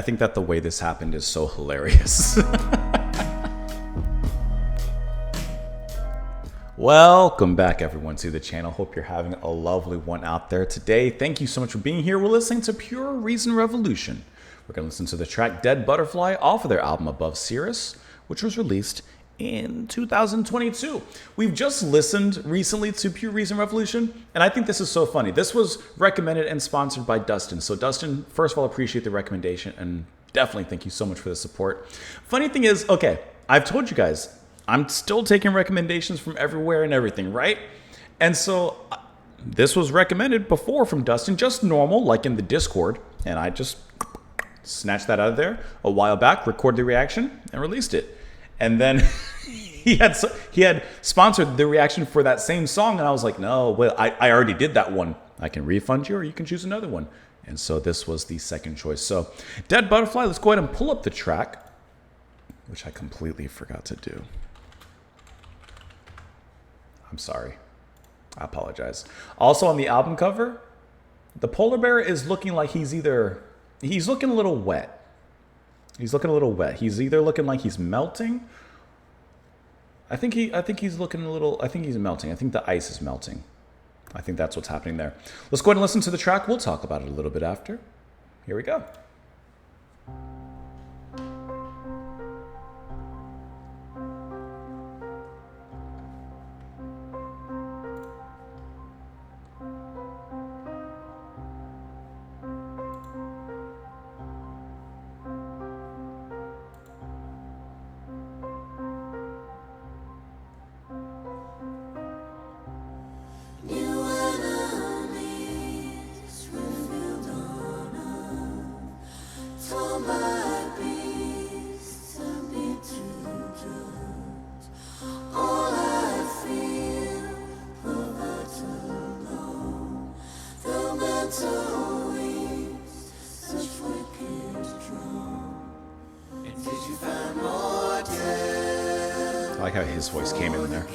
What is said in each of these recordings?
I think that the way this happened is so hilarious. Welcome back, everyone, to the channel. Hope you're having a lovely one out there today. Thank you so much for being here. We're listening to Pure Reason Revolution. We're going to listen to the track Dead Butterfly off of their album Above Cirrus, which was released in 2022. We've just listened recently to Pure Reason Revolution, and I think this is so funny. This was recommended and sponsored by Dustin. So Dustin, first of all, appreciate the recommendation, and definitely thank you so much for the support. Funny thing is, okay, I've told you guys, I'm still taking recommendations from everywhere and everything, right? And so this was recommended before from Dustin, just normal, like in the Discord, and I just snatched that out of there a while back, recorded the reaction, and released it. And then he had sponsored the reaction for that same song, and I was like, no, well, I already did that one. I can refund you, or you can choose another one. And so this was the second choice. So Dead Butterfly, let's go ahead and pull up the track, which I completely forgot to do. I'm sorry. I apologize. Also on the album cover, the polar bear is looking like he's looking a little wet. He's looking a little wet. He's either looking like he's melting. I think he's looking a little, I think he's melting. I think the ice is melting. I think that's what's happening there. Let's go ahead and listen to the track. We'll talk about it a little bit after. Here we go. I like how his voice came in there.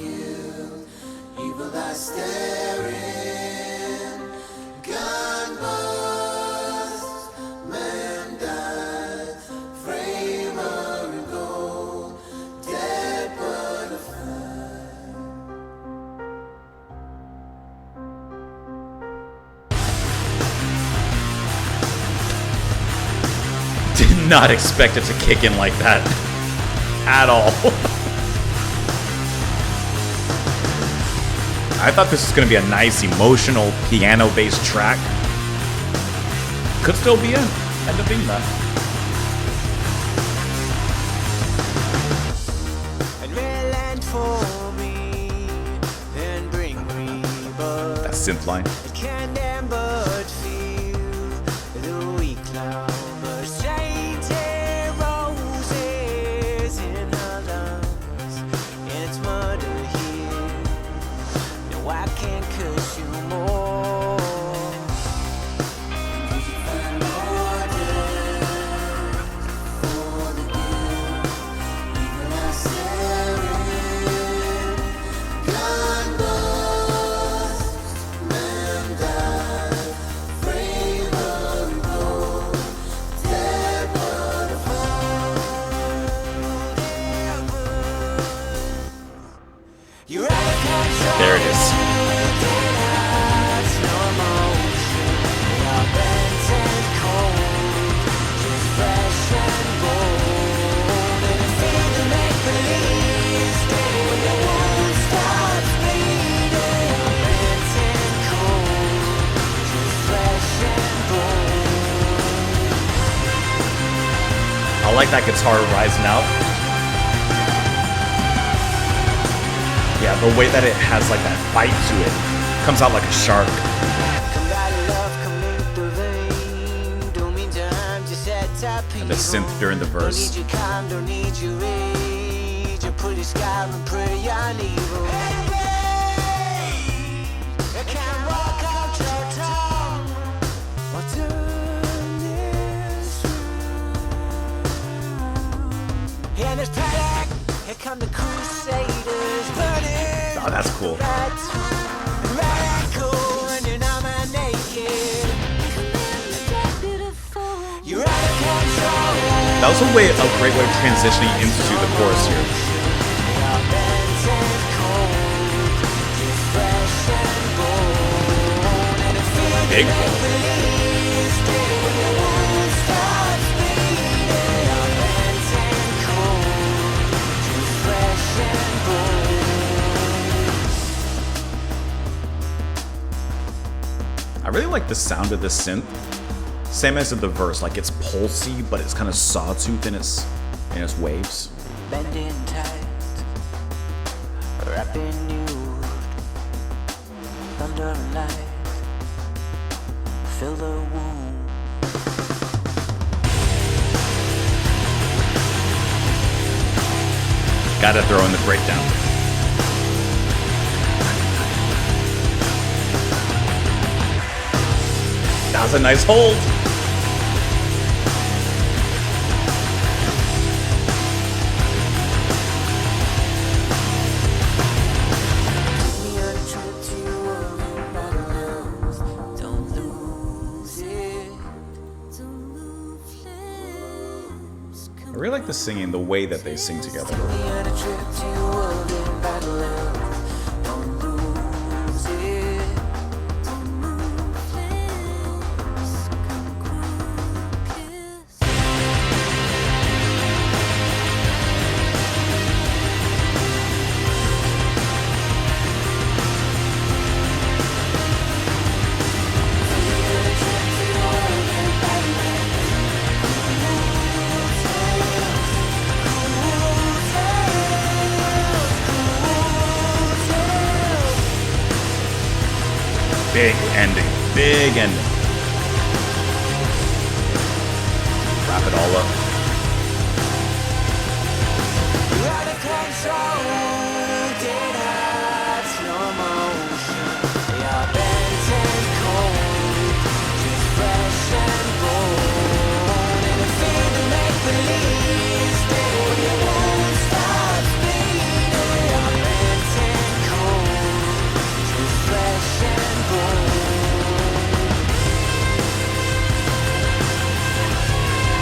Did not expect it to kick in like that at all. I thought this was going to be a nice, emotional, piano-based track. Could still be end up being that. That synth line. There it is. I like that guitar rising out. Yeah, the way that it has like that bite to it. Comes out like a shark. And the synth during the verse. Oh, that's cool. You're out of control. That was a great way of transitioning into the chorus here. Big ball. I really like the sound of the synth. Same as in the verse, like it's pulsy, but it's kind of sawtooth in its waves. Bending tight, wrapping you, thunder and light, fill the wound. Gotta throw in the breakdown. That was a nice hold. I really like the singing, the way that they sing together. Big ending. Big ending. Wrap it all up.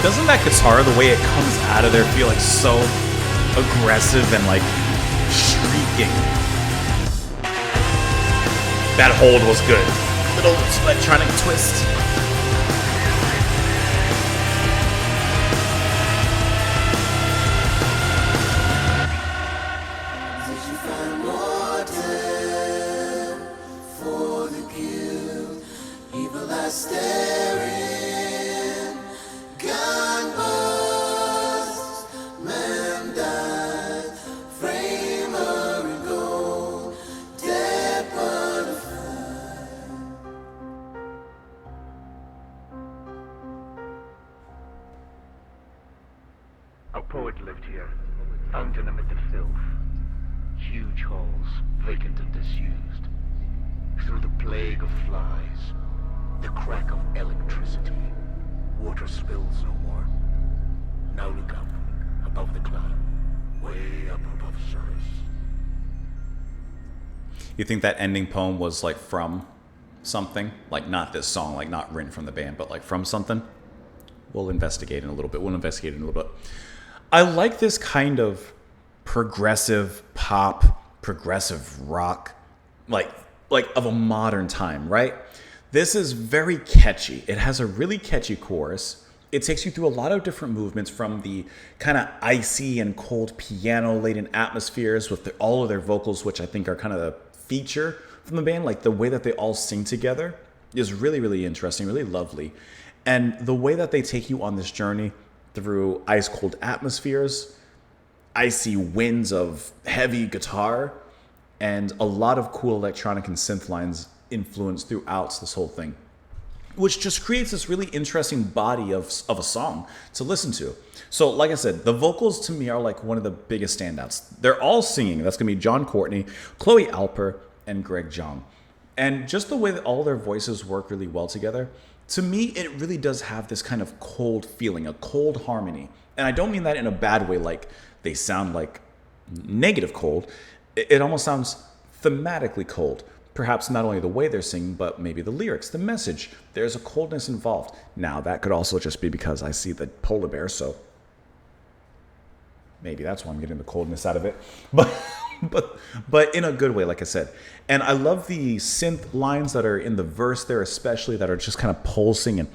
Doesn't that guitar, the way it comes out of there, feel like so aggressive and like shrieking? That hold was good. Little electronic twist. A poet lived here, fountain amid the filth. Huge halls, vacant and disused. Through the plague of flies, the crack of electricity, water spills no more. Now look up, above the cloud, way up above surface. You think that ending poem was like from something? Like not this song, like not written from the band, but like from something? We'll investigate in a little bit. I like this kind of progressive pop, progressive rock, like of a modern time, right? This is very catchy. It has a really catchy chorus. It takes you through a lot of different movements, from the kind of icy and cold piano-laden atmospheres with all of their vocals, which I think are kind of the feature from the band. Like the way that they all sing together is really, really interesting, really lovely. And the way that they take you on this journey through ice cold atmospheres, icy winds of heavy guitar, and a lot of cool electronic and synth lines influenced throughout this whole thing, which just creates this really interesting body of a song to listen to. So like I said, the vocals to me are like one of the biggest standouts. They're all singing. That's gonna be John Courtney, Chloe Alper, and Greg Jong. And just the way that all their voices work really well together, to me, it really does have this kind of cold feeling, a cold harmony. And I don't mean that in a bad way, like they sound like negative cold. It almost sounds thematically cold. Perhaps not only the way they're singing, but maybe the lyrics, the message. There's a coldness involved. Now, that could also just be because I see the polar bear, so Maybe that's why I'm getting the coldness out of it. But but in a good way, like I said. And I love the synth lines that are in the verse there, especially that are just kind of pulsing and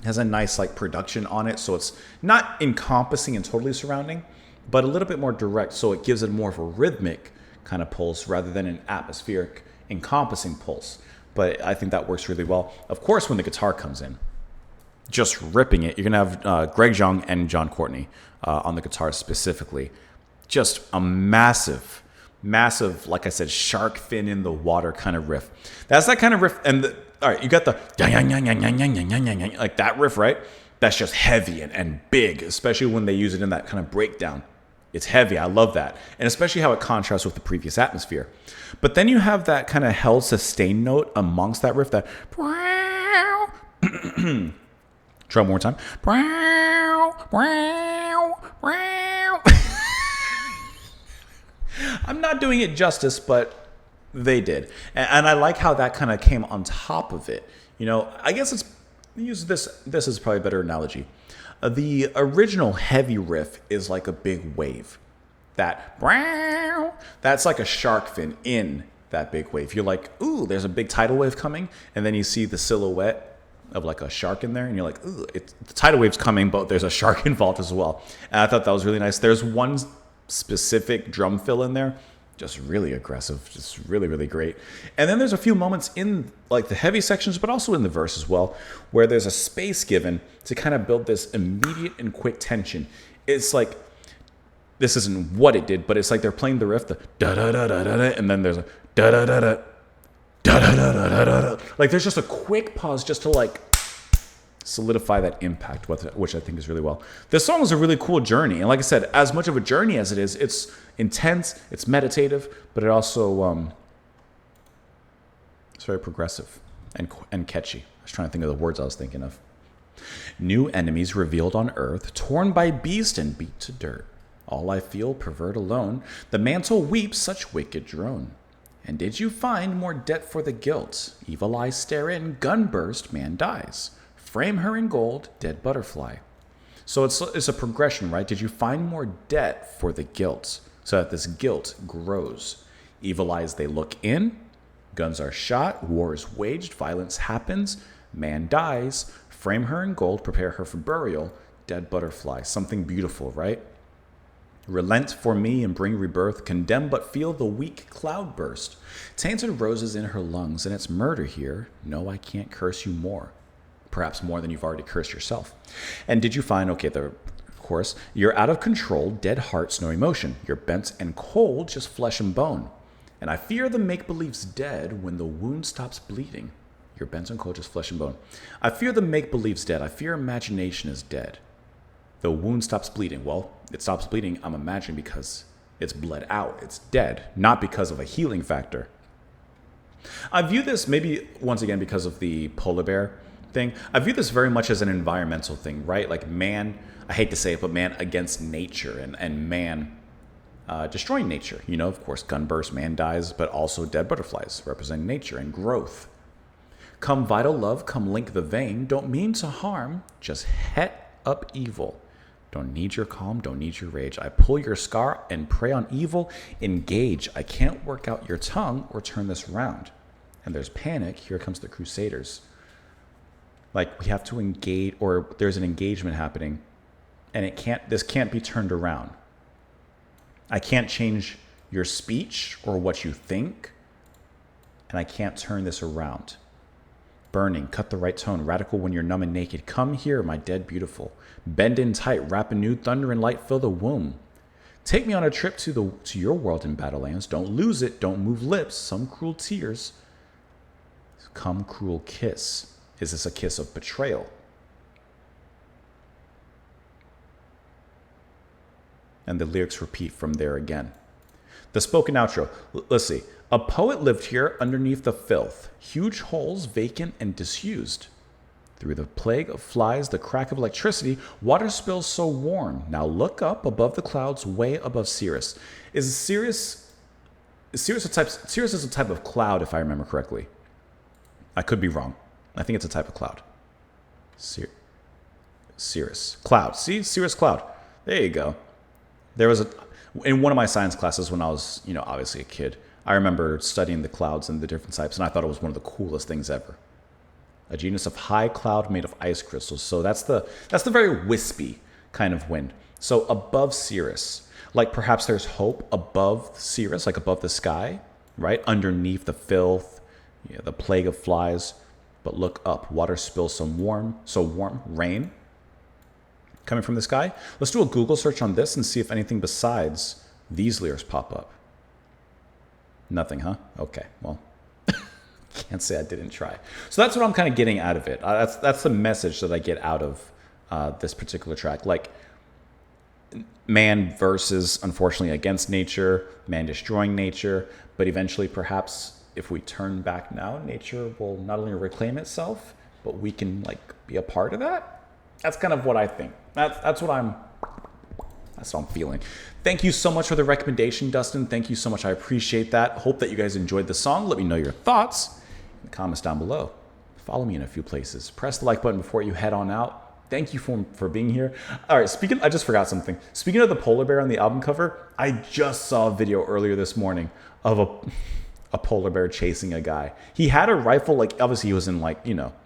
has a nice like production on it, so it's not encompassing and totally surrounding, but a little bit more direct, so it gives it more of a rhythmic kind of pulse rather than an atmospheric encompassing pulse. But I think that works really well. Of course, when the guitar comes in, just ripping it, you're gonna have Greg Young and John Courtney on the guitar specifically. Just a massive, like I said, shark fin in the water kind of riff. That's that kind of riff. And all right, you got the like that riff, right? That's just heavy and big, especially when they use it in that kind of breakdown. It's heavy. I love that. And especially how it contrasts with the previous atmosphere. But then you have that kind of held sustain note amongst that riff, that try one more time. I'm not doing it justice, but they did. And I like how that kind of came on top of it. You know, I guess it's, use this is probably a better analogy. The original heavy riff is like a big wave. That's like a shark fin in that big wave. You're like, ooh, there's a big tidal wave coming. And then you see the silhouette of like a shark in there. And you're like, ooh, the tidal wave's coming, but there's a shark involved as well. And I thought that was really nice. There's one specific drum fill in there, just really aggressive, just really, really great. And then there's a few moments in like the heavy sections, but also in the verse as well, where there's a space given to kind of build this immediate and quick tension. It's like, this isn't what it did, but it's like they're playing the riff, the da da da da da, and then there's a da da da da da da da da da da. Like there's just a quick pause just to like solidify that impact, which I think is really well. This song is a really cool journey, and like I said, as much of a journey as it is, it's intense, it's meditative, but it also it's very progressive and catchy. I was trying to think of the words I was thinking of. New enemies revealed on earth, torn by beast and beat to dirt. All I feel, pervert alone. The mantle weeps such wicked drone. And did you find more debt for the guilt? Evil eyes stare in, gun burst, man dies. Frame her in gold, dead butterfly. So it's a progression, right? Did you find more debt for the guilt? So that this guilt grows. Evil eyes, they look in. Guns are shot, war is waged, violence happens, man dies. Frame her in gold, prepare her for burial, dead butterfly. Something beautiful, right? Relent for me and bring rebirth, condemn but feel the weak cloud burst. Tainted roses in her lungs, and it's murder here. No, I can't curse you more. Perhaps more than you've already cursed yourself. And did you find, okay, the chorus, you're out of control, dead hearts, no emotion. You're bent and cold, just flesh and bone. And I fear the make-believe's dead when the wound stops bleeding. You're bent and cold, just flesh and bone. I fear the make-believe's dead. I fear imagination is dead. The wound stops bleeding. Well, it stops bleeding, I'm imagining, because it's bled out. It's dead, not because of a healing factor. I view this, maybe once again because of the polar bear thing, I view this very much as an environmental thing, right? Like man, I hate to say it, but man against nature and man destroying nature. You know, of course, gun burst, man dies, but also dead butterflies representing nature and growth. Come vital love, come link the vein. Don't mean to harm, just het up evil. Don't need your calm, don't need your rage. I pull your scar and prey on evil. Engage. I can't work out your tongue or turn this round. And there's panic. Here comes the Crusaders. Like we have to engage, or there's an engagement happening, and this can't be turned around. I can't change your speech or what you think, and I can't turn this around. Burning, cut the right tone, radical when you're numb and naked. Come here, my dead beautiful. Bend in tight, wrap anew, thunder and light fill the womb. Take me on a trip to your world in Battlelands. Don't lose it, don't move lips, some cruel tears. Come cruel kiss. Is this a kiss of betrayal? And the lyrics repeat from there again. The spoken outro. Let's see. A poet lived here underneath the filth, huge holes vacant and disused. Through the plague of flies, the crack of electricity, water spills so warm. Now look up above the clouds, way above Cirrus. Is Cirrus is a type of cloud, if I remember correctly. I could be wrong. I think it's a type of cloud. cirrus. Cloud. See? Cirrus cloud. There you go. There was in one of my science classes when I was, obviously a kid, I remember studying the clouds and the different types, and I thought it was one of the coolest things ever. A genus of high cloud made of ice crystals. So that's the very wispy kind of wind. So above cirrus, like perhaps there's hope above cirrus, like above the sky, right? Underneath the filth, the plague of flies. But look up, water spills so warm, rain coming from the sky. Let's do a Google search on this and see if anything besides these lyrics pop up. Nothing, huh? Okay, well, can't say I didn't try. So that's what I'm kind of getting out of it. That's the message that I get out of this particular track. Like, man versus, unfortunately, against nature, man destroying nature, but eventually, perhaps, if we turn back now, nature will not only reclaim itself, but we can, be a part of that. That's kind of what I think. That's what I'm feeling. Thank you so much for the recommendation, Dustin. Thank you so much. I appreciate that. Hope that you guys enjoyed the song. Let me know your thoughts in the comments down below. Follow me in a few places. Press the like button before you head on out. Thank you for being here. All right, I just forgot something. Speaking of the polar bear on the album cover, I just saw a video earlier this morning of a polar bear chasing a guy. He had a rifle, obviously he was in a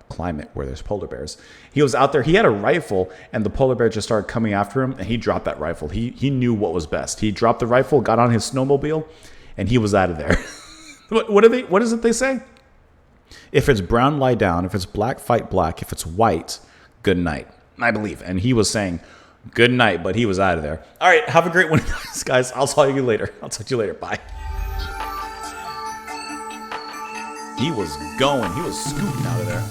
climate where there's polar bears. He was out there, he had a rifle, and the polar bear just started coming after him, and he dropped that rifle. He knew what was best. He dropped the rifle, got on his snowmobile, and he was out of there. What is it they say? If it's brown, lie down. If it's black, fight black. If it's white, good night. I believe. And he was saying good night, but he was out of there. All right, have a great one, guys. I'll talk to you later. Bye. He was going. He was scooting out of there.